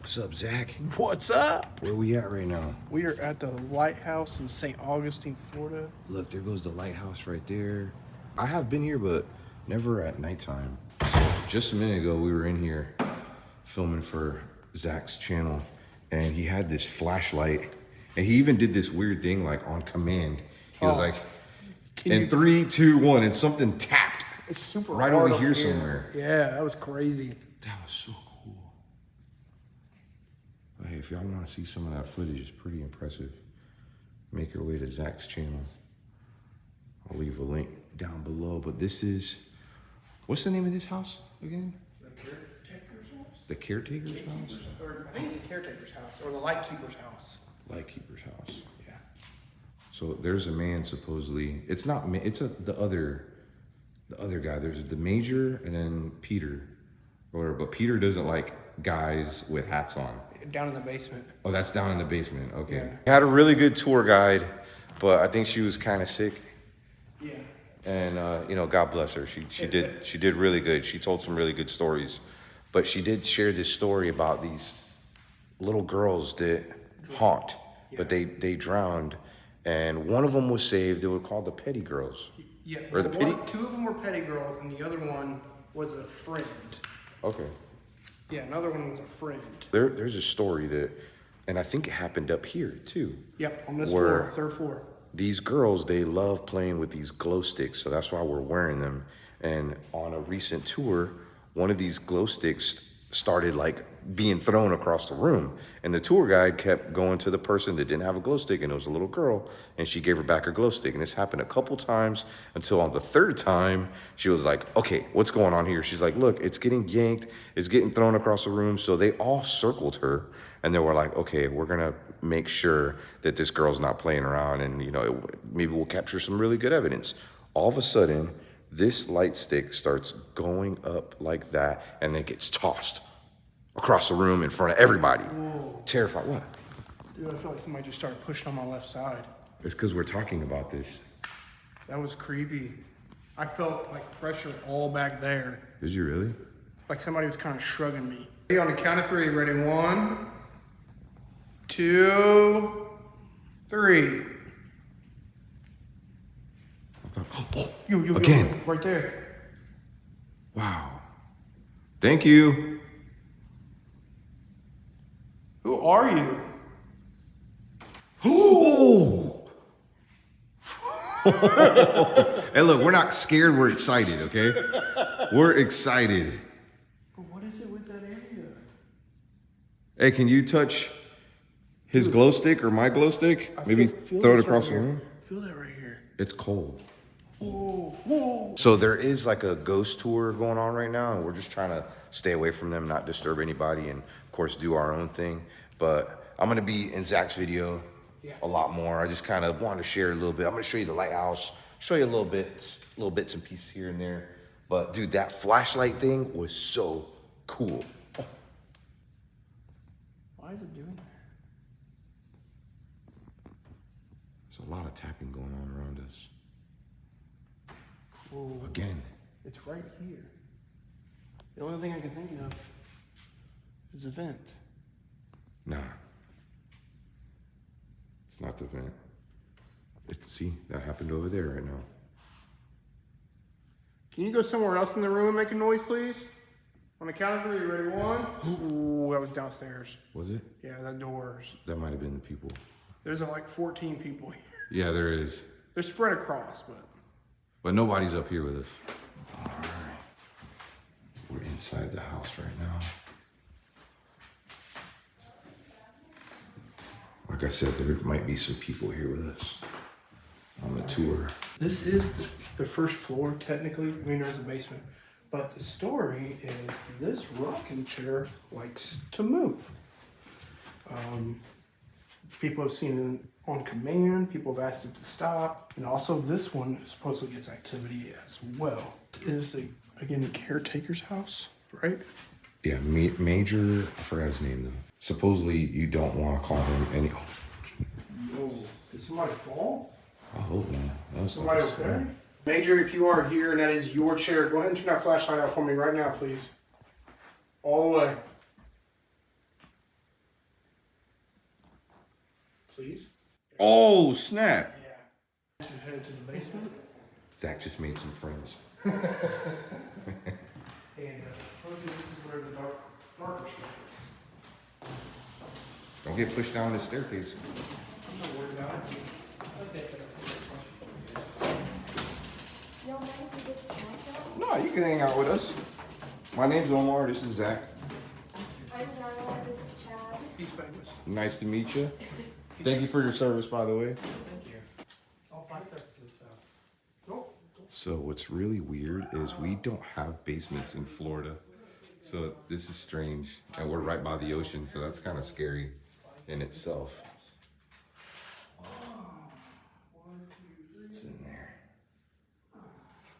What's up, Zach? What's up? Where we at right now? We are at the Lighthouse in St. Augustine, Florida. Look, there goes the lighthouse right there. I have been here, but never at nighttime. So just a minute ago, we were in here filming for Zach's channel, and he had this flashlight, and he even did this weird thing like on command. He was like, in 3, 2, 1, and something tapped. It's super right hard over here somewhere. Yeah, that was crazy. That was so cool. But hey, if y'all want to see some of that footage, it's pretty impressive. Make your way to Zach's channel. I'll leave a link down below. But this is, what's the name of this house again? The caretaker's house? The caretaker's house? Or, I think it's the caretaker's house, or the lightkeeper's house. Lightkeeper's house. Yeah. So there's a man supposedly. It's not. It's the other guy. There's the major and then Peter, or but Peter doesn't like guys with hats on. Down in the basement. Oh, that's down in the basement. Okay. Yeah. I had a really good tour guide, but I think she was kind of sick. Yeah. And you know, God bless her. She did really good. She told some really good stories, but she did share this story about these little girls that haunt, but they drowned, and one of them was saved. They were called the Petty Girls. Yeah. Or the Petty. Two of them were Petty Girls, and the other one was a friend. Okay. Yeah, another one was a friend. There's a story that, and I think it happened up here too. Yep, on this Where- floor, third floor. These girls, they love playing with these glow sticks, so that's why we're wearing them. And on a recent tour, one of these glow sticks started like being thrown across the room, and the tour guide kept going to the person that didn't have a glow stick, and it was a little girl, and she gave her back her glow stick. And this happened a couple times until on the third time she was like, okay, what's going on here? She's like, look, it's getting yanked, it's getting thrown across the room. So they all circled her, and they were like, okay, we're gonna make sure that this girl's not playing around, and you know, maybe we'll capture some really good evidence. All of a sudden, this light stick starts going up like that, and then gets tossed across the room in front of everybody. Whoa. Terrified. What? Dude, I feel like somebody just started pushing on my left side. It's because we're talking about this. That was creepy. I felt like pressure all back there. Did you really? Like somebody was kind of shrugging me. Hey, on the count of 3, ready? 1, 2, 3. You, Again. right there. Wow. Thank you. Who are you? Oh! Hey, look, we're not scared. We're excited, okay? We're excited. But what is it with that area? Hey, can you touch his glow stick or my glow stick? Maybe feel throw it this across right the here. room. Feel that right here. It's cold. Whoa, whoa. So there is like a ghost tour going on right now, and we're just trying to stay away from them, not disturb anybody, and of course do our own thing. But I'm gonna be in Zach's video a lot more. I just kind of wanted to share a little bit. I'm gonna show you the lighthouse, show you little bits and pieces here and there. But dude, that flashlight thing was so cool. Why is it doing that? There's a lot of tapping going on around us. Whoa. Again. It's right here. The only thing I can think of is a vent. Nah. It's not the vent. See, that happened over there right now. Can you go somewhere else in the room and make a noise, please? On the count of 3, ready? 1. Ooh, that was downstairs. Was it? Yeah, that doors. That might have been the people. There's like 14 people here. Yeah, there is. They're spread across, But nobody's up here with us. All right. We're inside the house right now. Like I said, there might be some people here with us on the tour. this is the first floor, technically. I mean, there's a basement. But the story is this rocking chair likes to move. People have seen it on command. People have asked it to stop. And also this one supposedly gets activity as well. This is, again, the caretaker's house, right? Yeah, Major, I forgot his name though. Supposedly you don't want to call him any. Whoa, did somebody fall? I hope not. That was Somebody like a okay? snare. Major, if you are here and that is your chair, go ahead and turn that flashlight out for me right now, please. All the way. please. Oh, snap. Yeah. To head to the basement. Zach just made some friends. And supposedly this is where the darker stuff is. Don't get pushed down the staircase. I'm not worried about it. You don't mind if we just smash out? No, you can hang out with us. My name's Omar. This is Zach. I'm Darla, this is Chad. He's famous. Nice to meet you. Thank you for your service, by the way. Thank you. All 5 services, so. Cool. So what's really weird is we don't have basements in Florida. So this is strange. And we're right by the ocean, so that's kind of scary in itself. What's in there?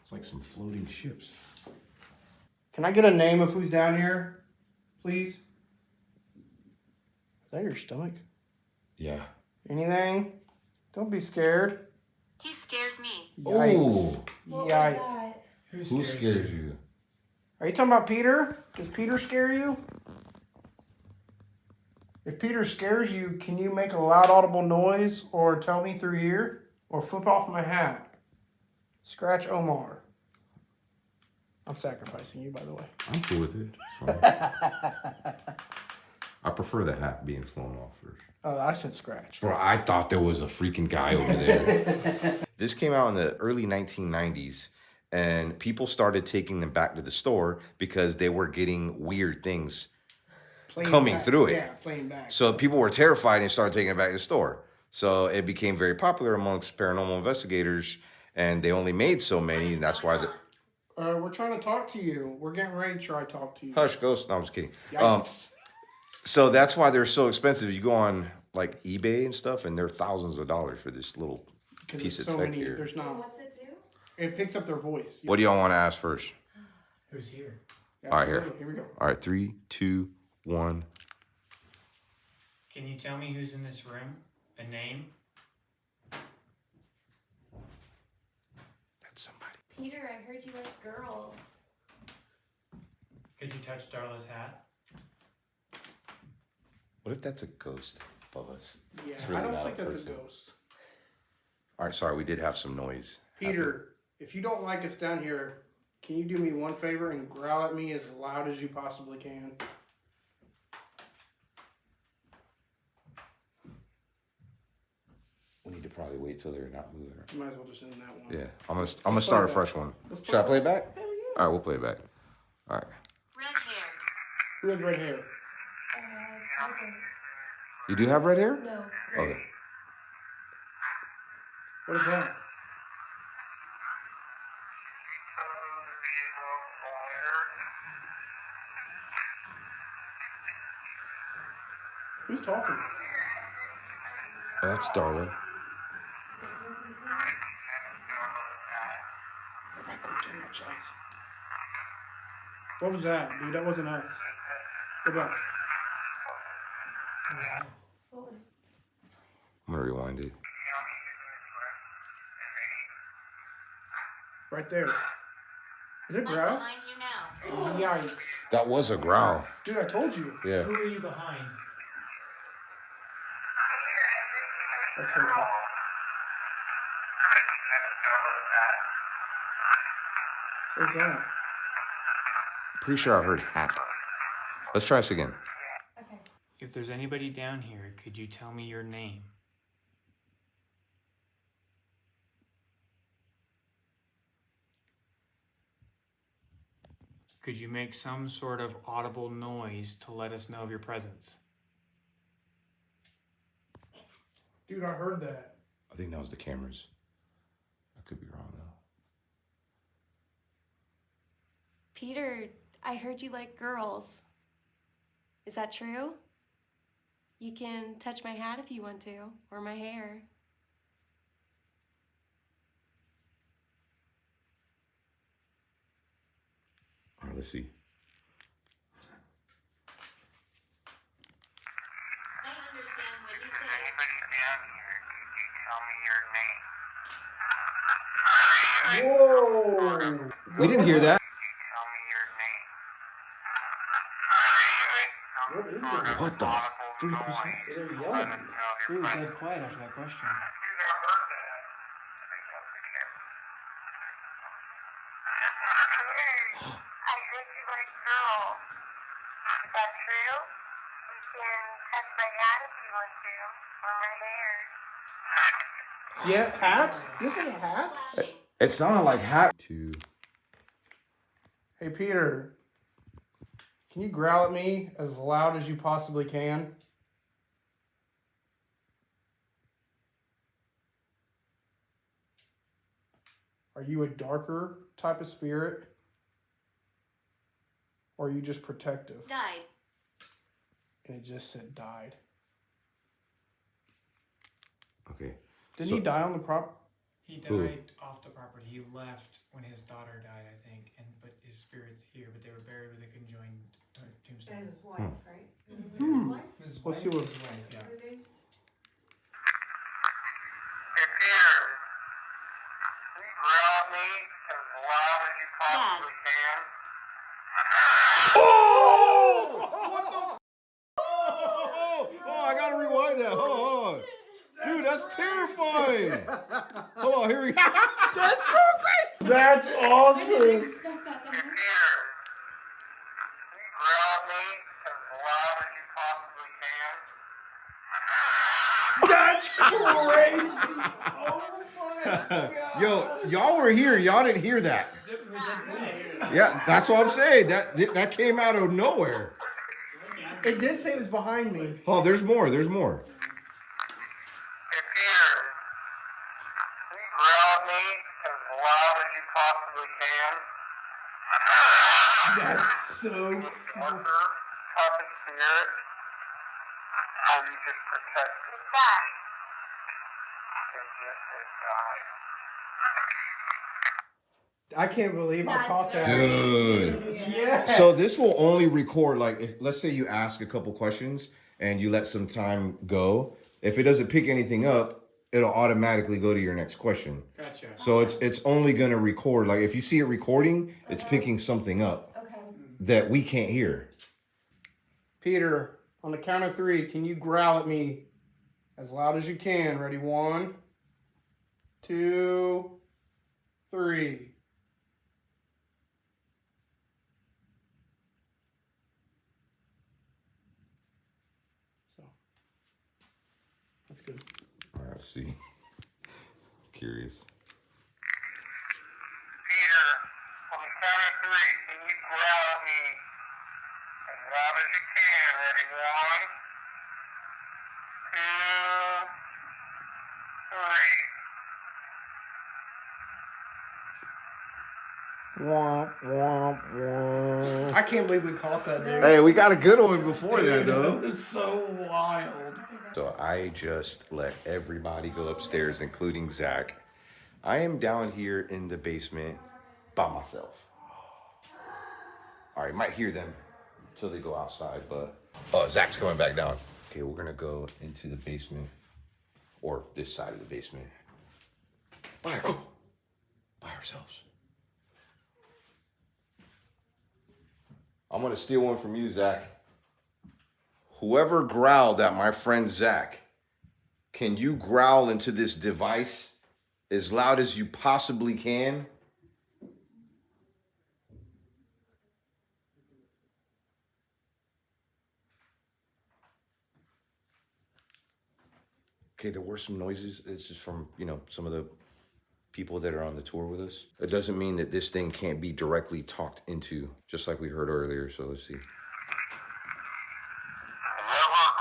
It's like some floating ships. Can I get a name of who's down here, please? Is that your stomach? Yeah. Anything? Don't be scared. He scares me. Yikes. What Yikes. was that? Who scares you? Are you talking about Peter? Does Peter scare you? If Peter scares you, can you make a loud audible noise or tell me through here? Or flip off my hat? Scratch Omar. I'm sacrificing you, by the way. I'm cool with it. It's fine. I prefer the hat being flown off first. Oh, I said scratch. Bro, I thought there was a freaking guy over there. This came out in the early 1990s, and people started taking them back to the store because they were getting weird things coming through it. Yeah, playing back. So people were terrified and started taking it back to the store. So it became very popular amongst paranormal investigators, and they only made so many, and that's why the... We're trying to talk to you. We're getting ready to try to talk to you. Hush, ghost. No, I'm just kidding. Yikes. So that's why they're so expensive. You go on like eBay and stuff, and they're thousands of dollars for this little 'Cause piece of there's tech here. There's not. What's it do? It picks up their voice. What do y'all want to ask first? Who's here? All right, here. Absolutely. Here we go. All right, 3, 2, 1. Can you tell me who's in this room? A name? That's somebody. Peter, I heard you like girls. Could you touch Darla's hat? What if that's a ghost of us? Yeah, It's really I don't not think a that's person. a ghost. All right, sorry, we did have some noise. Peter, if you don't like us down here, can you do me one favor and growl at me as loud as you possibly can? We need to probably wait till they're not moving. You might as well just end that one. Yeah, I'm gonna start a fresh one. Let's Should I play it back? Hell yeah. All right, we'll play it back. All right. Red hair. Who has red hair? I don't. You do have red hair? No. Okay. What is that? Who's talking? Oh, that's Darla. What was that, dude? That wasn't us. Go back. What was? I'm gonna rewind it. Right there. Is it I'm growl? behind you now. Yikes. That was a growl. Dude, I told you. Yeah. Who are you behind? That's her talk. What's that? Pretty sure I heard hat. Let's try this again. Okay. If there's anybody down here, could you tell me your name? Could you make some sort of audible noise to let us know of your presence? Dude, I heard that. I think that was the cameras. I could be wrong though. Peter, I heard you like girls. Is that true? You can touch my hat if you want to, or my hair. All right, let's see. I understand what you say. Anybody down here, could you tell me your name? Whoa! We didn't hear that. Tell me your name. What is it? What the freak was that? They're yelling. Ooh, dead quiet after that question. I heard you like girls. Is that true? You can touch my hat if you want to, or my hair. Yeah, hat? This is a hat? Flashing. It sounded like hat. Two. Hey, Peter. Can you growl at me as loud as you possibly can? Are you a darker type of spirit? Or are you just protective? Died. And it just said died. Okay. Didn't So- he die on the prop? He Who? died off the property. He left when his daughter died, I think, but his spirit's here. But they were buried with a conjoined tombstone. That's his wife, right? Hmm. Wife? His Let's wife, see what- his wife, yeah. What are they? Hey, Peter. Can you growl at me as loud as you possibly can? Oh, I gotta rewind that. Hold on. Dude, that's terrifying. Hold on, here we go. That's so great! That's awesome! expect that to Hey, happen. Peter. Can you growl at me as loud as you possibly can? That's crazy! Oh my god! Yo, y'all were here. Y'all didn't hear that. Yeah, that's what I'm saying. That came out of nowhere. It did say it was behind me. Oh, there's more. There's more. Hey, Peter. Can you growl at me as loud as you possibly can? That's so Darker type of spirit. How you just protect it. Die. It just said die. I can't believe I That's caught that. Dude. Yeah. So this will only record, like, if let's say you ask a couple questions and you let some time go. If it doesn't pick anything up, it'll automatically go to your next question. Gotcha. So it's only gonna record. Like if you see it recording, it's picking something up Okay. that we can't hear. Peter, on the count of 3, can you growl at me as loud as you can? Ready? 1, 2, 3. So that's good. All right, let's see. Curious. Peter, on the count of 3, can you growl at me as loud as you can? Ready? 1, 2, 3. Womp, womp, womp. I can't believe we caught that, dude. Hey, we got a good one before that Dude, though. It's so wild. So I just let everybody go upstairs, including Zach. I am down here in the basement by myself. All right, might hear them until they go outside, but oh, Zach's coming back down. Okay, we're gonna go into the basement, or this side of the basement, by ourselves. I'm gonna steal one from you, Zach. Whoever growled at my friend Zach, can you growl into this device as loud as you possibly can? Okay, there were some noises. It's just from, some of the people that are on the tour with us. It doesn't mean that this thing can't be directly talked into, just like we heard earlier. So let's see. Whoever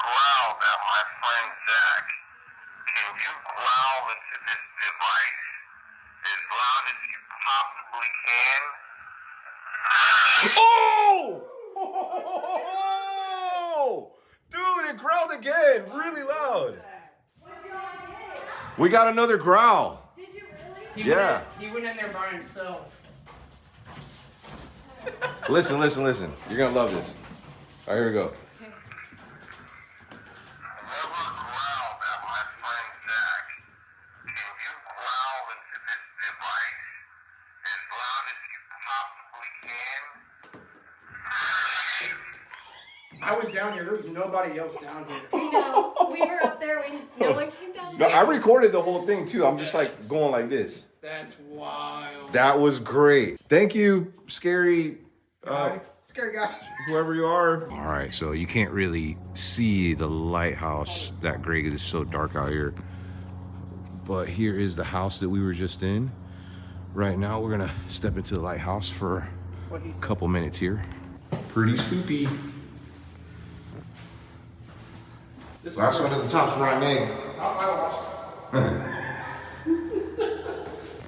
growled at my friend Zach, can you growl into this device as loud as you possibly can? Oh! Dude, it growled again, really loud. We got another growl. Did you really? Yeah. He went in there by himself. Listen. You're gonna love this. All right, here we go. Whoever growled at my friend Zach, can you growl into this device as loud as you possibly can? I I was down here. There's nobody else down here. I know. We were up there when no one came down No, there. I recorded the whole thing too. I'm just like going like this. That's wild. That was great. Thank you, Scary. Scary guy. Whoever you are. All right, so you can't really see the lighthouse that great because it's so dark out here. But here is the house that we were just in. Right now, we're gonna step into the lighthouse for a couple minutes here. Pretty spoopy. Last one at the top's rotten egg. I lost.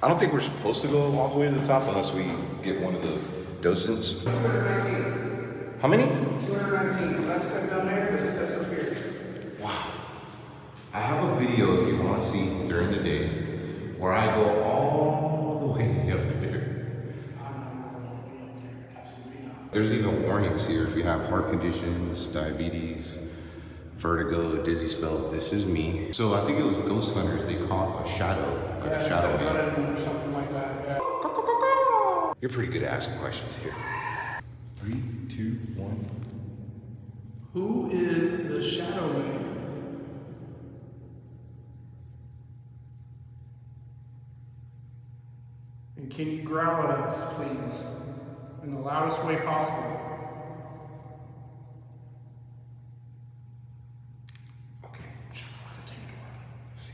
I don't think we're supposed to go all the way to the top unless we get one of the docents. 219. How many? 219. That step down there, this steps up here. Wow. I have a video if you want to see during the day where I go all the way up there. I'm not going to be up there. Absolutely not. There's even warnings here if you have heart conditions, diabetes, vertigo, dizzy spells. This is me. So I think it was ghost hunters. They caught a shadow, like a shadow man. Or something like that. Yeah. You're pretty good at asking questions here. 3, 2, 1. Who is the shadow man? And can you growl at us, please? In the loudest way possible. Okay, shut the door. Take the door. See.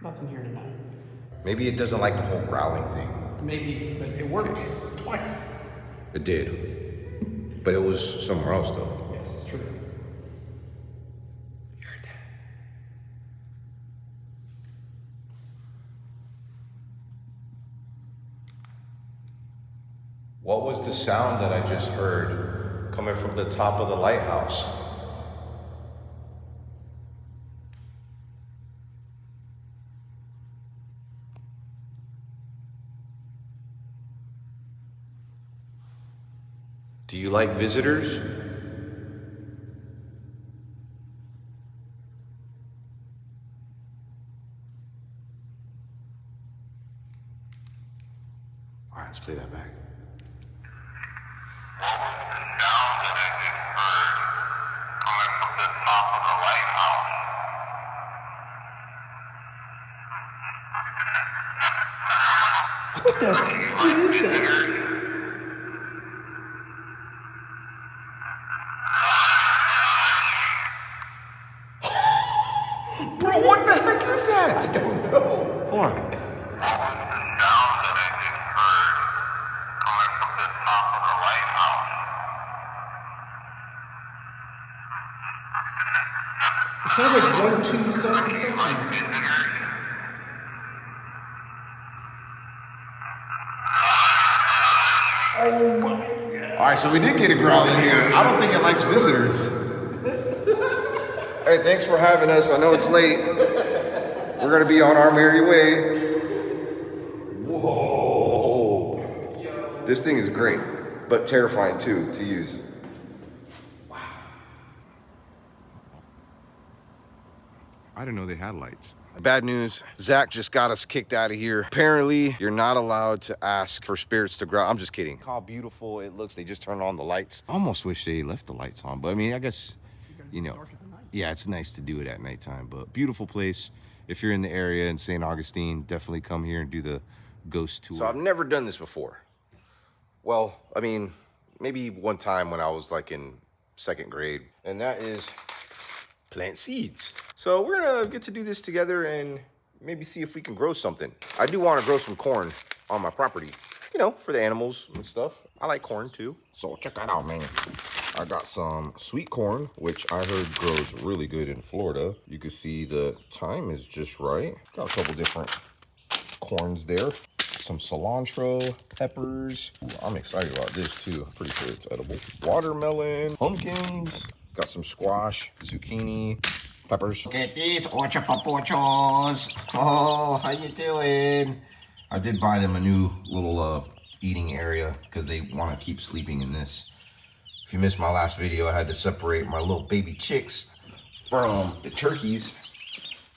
Nothing here tonight. Maybe it doesn't like the whole growling thing. Maybe, but it worked twice. It did. But it was somewhere else though. Yes, it's true. You heard that? What was the sound that I just heard coming from the top of the lighthouse? Do you like visitors? All right, let's play that back. What the f*** is that? Bro, what the heck is that? I don't know. Hold on. It sounds like 1, 2, something, something. Oh my God. All right, so we did get a growl in here. I don't think it likes visitors. Hey, thanks for having us. I know it's late. We're gonna be on our merry way. Whoa. This thing is great, but terrifying too to use. Wow. I didn't know they had lights. Bad news, Zach just got us kicked out of here. Apparently, you're not allowed to ask for spirits to growl. I'm just kidding. How beautiful it looks. They just turned on the lights. I almost wish they left the lights on, but I mean, I guess, you know, yeah, it's nice to do it at nighttime, but beautiful place. If you're in the area in St. Augustine, definitely come here and do the ghost tour. So I've never done this before. Well, I mean, maybe one time when I was like in 2nd grade, and that is plant seeds. So we're gonna get to do this together and maybe see if we can grow something. I do want to grow some corn on my property, you know, for the animals and stuff. I like corn too. So check that out, man. I got some sweet corn, which I heard grows really good in Florida. You can see the time is just right. Got a couple different corns there. Some cilantro, peppers. Ooh, I'm excited about this too. Pretty sure it's edible. Watermelon, pumpkins. Got some squash, zucchini, peppers. Look at these ocho papochos. Oh, how you doing? I did buy them a new little eating area because they want to keep sleeping in this. If you missed my last video, I had to separate my little baby chicks from the turkeys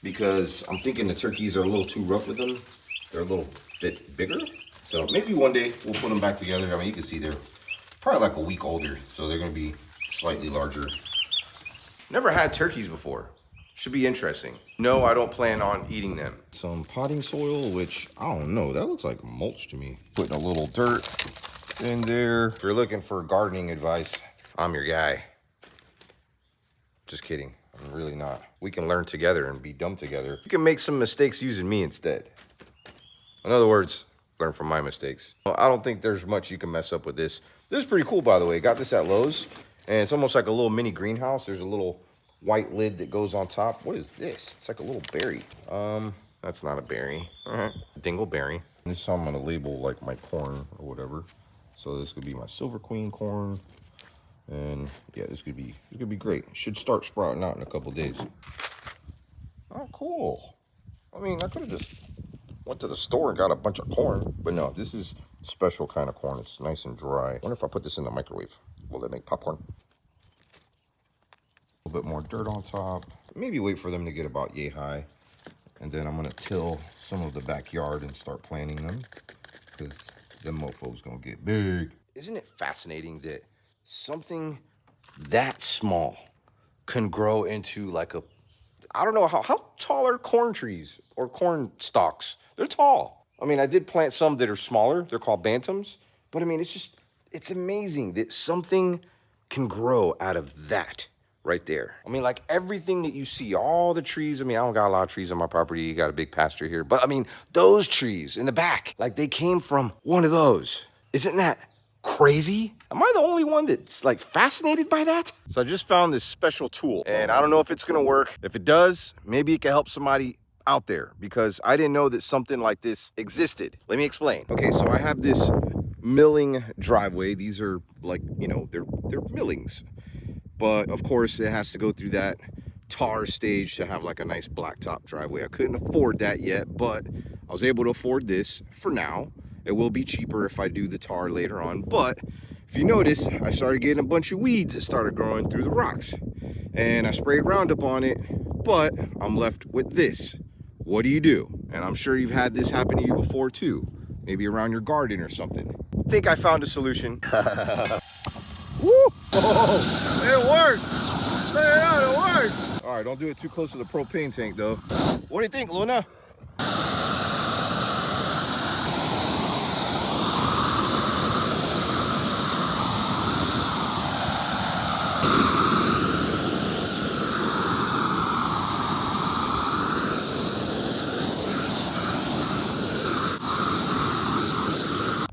because I'm thinking the turkeys are a little too rough with them. They're a little bit bigger. So maybe one day we'll put them back together. I mean, you can see they're probably like a week older, so they're gonna be slightly larger. Never had turkeys before. Should be interesting. No, I don't plan on eating them. Some potting soil, which I don't know, that looks like mulch to me. Putting a little dirt in there. If you're looking for gardening advice, I'm your guy. Just kidding, I'm really not. We can learn together and be dumb together. You can make some mistakes using me instead. In other words, learn from my mistakes. I don't think there's much you can mess up with this. This is pretty cool, by the way. Got this at Lowe's, and it's almost like a little mini greenhouse. There's a little white lid that goes on top. What is this? It's like a little berry. That's not a berry. Dingleberry. This is how I'm gonna label like my corn or whatever. So this could be my silver queen corn, and yeah, this could be great. Should start sprouting out in a couple days. Oh, cool. I mean, I could have just went to the store and got a bunch of corn, but no, this is special kind of corn. It's nice and dry. I wonder if I put this in the microwave, will it make popcorn? A little bit more dirt on top. Maybe wait for them to get about yay high, and then I'm gonna till some of the backyard and start planting them, because them mofos gonna get big. Isn't it fascinating that something that small can grow into like a, I don't know, how tall are corn trees or corn stalks? They're tall. I mean, I did plant some that are smaller. They're called bantams. But I mean, it's amazing that something can grow out of that right there. I mean, like everything that you see, all the trees. I mean, I don't got a lot of trees on my property. You got a big pasture here. But I mean, those trees in the back, like they came from one of those. Isn't that crazy? Am I the only one that's like fascinated by that? So I just found this special tool, and I don't know if it's gonna work. If it does, maybe it can help somebody out there, because I didn't know that something like this existed. Let me explain. Okay, so I have this milling driveway. These are like, you know, they're millings, but of course it has to go through that tar stage to have like a nice blacktop driveway. I couldn't afford that yet, but I was able to afford this for now. It will be cheaper if I do the tar later on, but if you notice, I started getting a bunch of weeds that started growing through the rocks, and I sprayed Roundup on it, but I'm left with this. What do you do? And I'm sure you've had this happen to you before too, maybe around your garden or something. I think I found a solution. Woo! Oh, it worked! Check it out, it worked! All right, don't do it too close to the propane tank though. What do you think, Luna?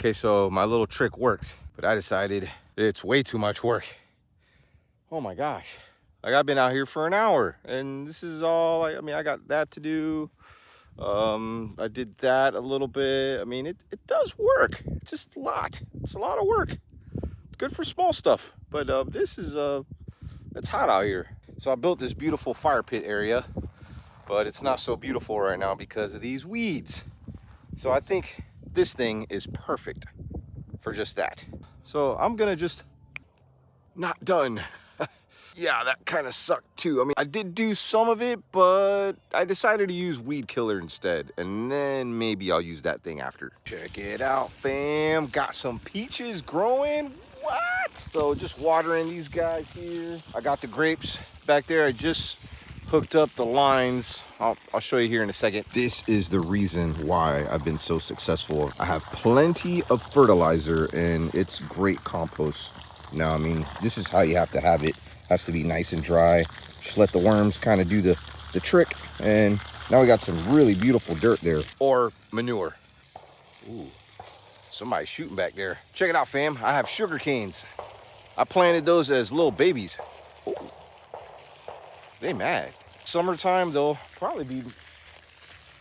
Okay, so my little trick works, but I decided that it's way too much work. Oh my gosh. Like, I've been out here for an hour, and this is all, I mean, I got that to do. I did that a little bit. I mean, it does work. It's just a lot. It's a lot of work. It's good for small stuff, but this is, it's hot out here. So I built this beautiful fire pit area, but it's not so beautiful right now because of these weeds. So I think this thing is perfect for just that. So I'm gonna just, not done. Yeah, that kind of sucked too. I mean, I did do some of it, but I decided to use weed killer instead, and then maybe I'll use that thing after. Check it out, fam. Got some peaches growing. What? So just watering these guys here. I got the grapes back there. I just hooked up the lines. I'll show you here in a second. This is the reason why I've been so successful. I have plenty of fertilizer, and it's great compost. Now, I mean, this is how you have to have it. Has to be nice and dry. Just let the worms kind of do the trick, and now we got some really beautiful dirt there, or manure. Ooh, somebody's shooting back there. Check it out, fam. I have sugar canes. I planted those as little babies. Ooh. They mad. Summertime, they'll probably be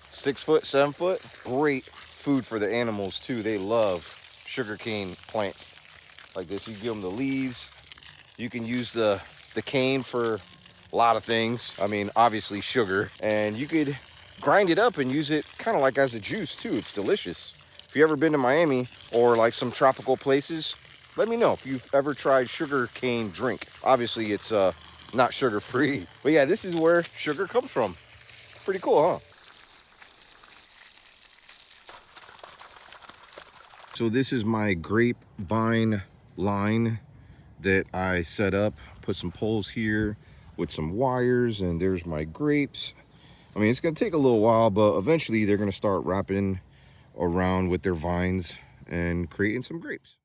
6 foot, 7 foot. Great food for the animals too. They love sugarcane plants like this. You give them the leaves. You can use the cane for a lot of things. I mean, obviously sugar, and you could grind it up and use it kind of like as a juice too. It's delicious. If you ever been to Miami or like some tropical places, let me know if you've ever tried sugar cane drink. Obviously it's not sugar free, but yeah, this is where sugar comes from. Pretty cool, huh? So this is my grapevine line that I set up. Put some poles here with some wires, and there's my grapes. I mean, it's gonna take a little while, but eventually they're gonna start wrapping around with their vines and creating some grapes.